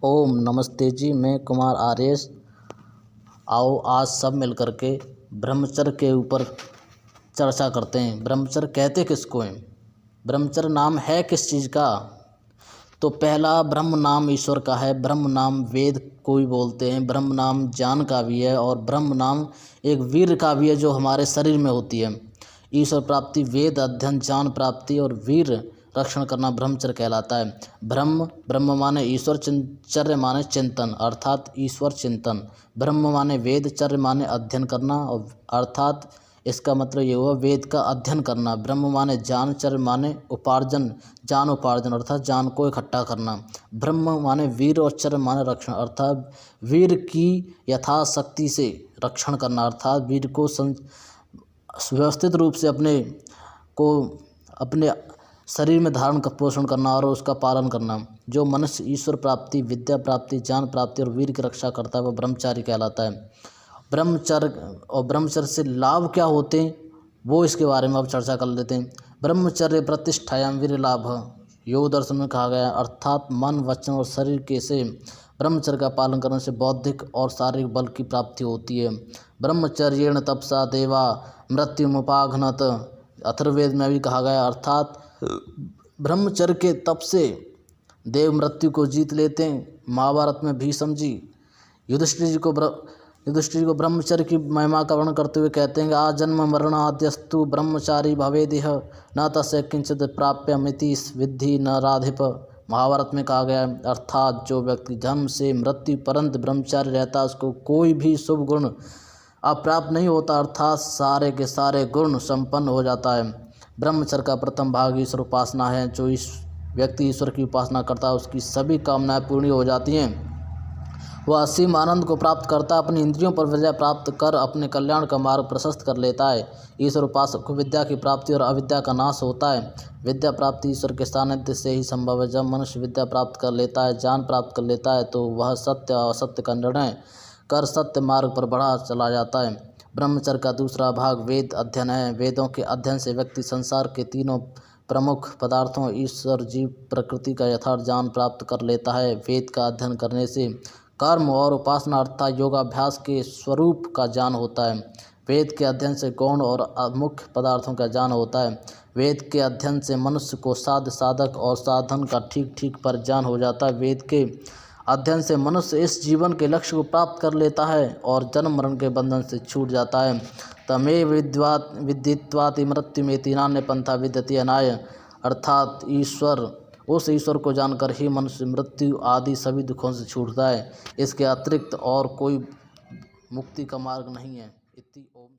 ओम नमस्ते जी। मैं कुमार आर्यस। आओ आज सब मिल कर के ब्रह्मचर्य के ऊपर चर्चा करते हैं। ब्रह्मचर्य कहते किसको हैं? ब्रह्मचर्य नाम है किस चीज़ का? तो पहला, ब्रह्म नाम ईश्वर का है। ब्रह्म नाम वेद को भी बोलते हैं। ब्रह्म नाम ज्ञान का भी है और ब्रह्म नाम एक वीर का भी है जो हमारे शरीर में होती है। ईश्वर प्राप्ति, वेद अध्ययन, ज्ञान प्राप्ति और वीर रक्षण करना ब्रह्मचर्य कहलाता है। ब्रह्म माने ईश्वर, चर्य माने चिंतन अर्थात ईश्वर चिंतन। ब्रह्म माने वेद, चर्य माने अध्ययन करना और अर्थात इसका मतलब ये हुआ वेद का अध्ययन करना। ब्रह्म माने ज्ञान, चर्य माने उपार्जन, ज्ञान उपार्जन अर्थात ज्ञान को इकट्ठा करना। ब्रह्म माने वीर और चर्य माने रक्षण अर्थात वीर की यथाशक्ति से रक्षण करना अर्थात वीर को व्यवस्थित रूप से अपने शरीर में धारण का पोषण करना और उसका पालन करना। जो मनुष्य ईश्वर प्राप्ति, विद्या प्राप्ति, ज्ञान प्राप्ति और वीर की रक्षा करता है वह ब्रह्मचारी कहलाता है। ब्रह्मचर्य से लाभ क्या होते हैं वो इसके बारे में अब चर्चा कर लेते हैं। ब्रह्मचर्य प्रतिष्ठायाम वीर लाभ योग दर्शन में कहा गया है अर्थात मन, वचन और शरीर के से ब्रह्मचर्य का पालन करने से बौद्धिक और शारीरिक बल की प्राप्ति होती है। ब्रह्मचर्येण तपसा देवा मृत्युमुपाघ्नत अथर्ववेद में भी कहा गया अर्थात ब्रह्मचर्य के तप से देव मृत्यु को जीत लेते हैं। महाभारत में भीष्म जी युधिष्ठिर को ब्रह्मचर्य की महिमा का वर्णन करते हुए कहते हैं कि आजन्म मरणाद्यस्तु ब्रह्मचारी भवेदिह न तस्य किंचित प्राप्यमिति विद्धि न राधिप। महाभारत में कहा गया है अर्थात जो व्यक्ति जन्म से मृत्यु पर्यंत ब्रह्मचारी रहता है उसको कोई भी शुभ गुण अप्राप्त नहीं होता अर्थात सारे के सारे गुण संपन्न हो जाता है। ब्रह्मचर्य का प्रथम भाग ईश्वर उपासना है। जो इस व्यक्ति ईश्वर की उपासना करता है उसकी सभी कामनाएं पूर्ण हो जाती हैं। वह असीम आनंद को प्राप्त करता है, अपनी इंद्रियों पर विजय प्राप्त कर अपने कल्याण का मार्ग प्रशस्त कर लेता है। ईश्वर उपासक को विद्या की प्राप्ति और अविद्या का नाश होता है। विद्या प्राप्ति ईश्वर के सानिध्य से ही संभव है। जब मनुष्य विद्या प्राप्त कर लेता है, ज्ञान प्राप्त कर लेता है तो वह सत्य और असत्य का निर्णय कर सत्य मार्ग पर बढ़ा चला जाता है। ब्रह्मचर्य का दूसरा भाग वेद अध्ययन है। वेदों के अध्ययन से व्यक्ति संसार के तीनों प्रमुख पदार्थों ईश्वर, जीव, प्रकृति का यथार्थ ज्ञान प्राप्त कर लेता है। वेद का अध्ययन करने से कर्म और उपासना अर्थात योगाभ्यास के स्वरूप का ज्ञान होता है। वेद के अध्ययन से गौण और मुख्य पदार्थों का ज्ञान होता है। वेद के अध्ययन से मनुष्य को साध्य, साधक और साधन का ठीक ठीक पर ज्ञान हो जाता है। वेद के अध्ययन से मनुष्य इस जीवन के लक्ष्य को प्राप्त कर लेता है और जन्म मरण के बंधन से छूट जाता है। तमे विदित्वाति मृत्यु में तीनान्य पंथा विद्यते अनाय अर्थात उस ईश्वर को जानकर ही मनुष्य मृत्यु आदि सभी दुखों से छूटता है। इसके अतिरिक्त और कोई मुक्ति का मार्ग नहीं है। इति ओम।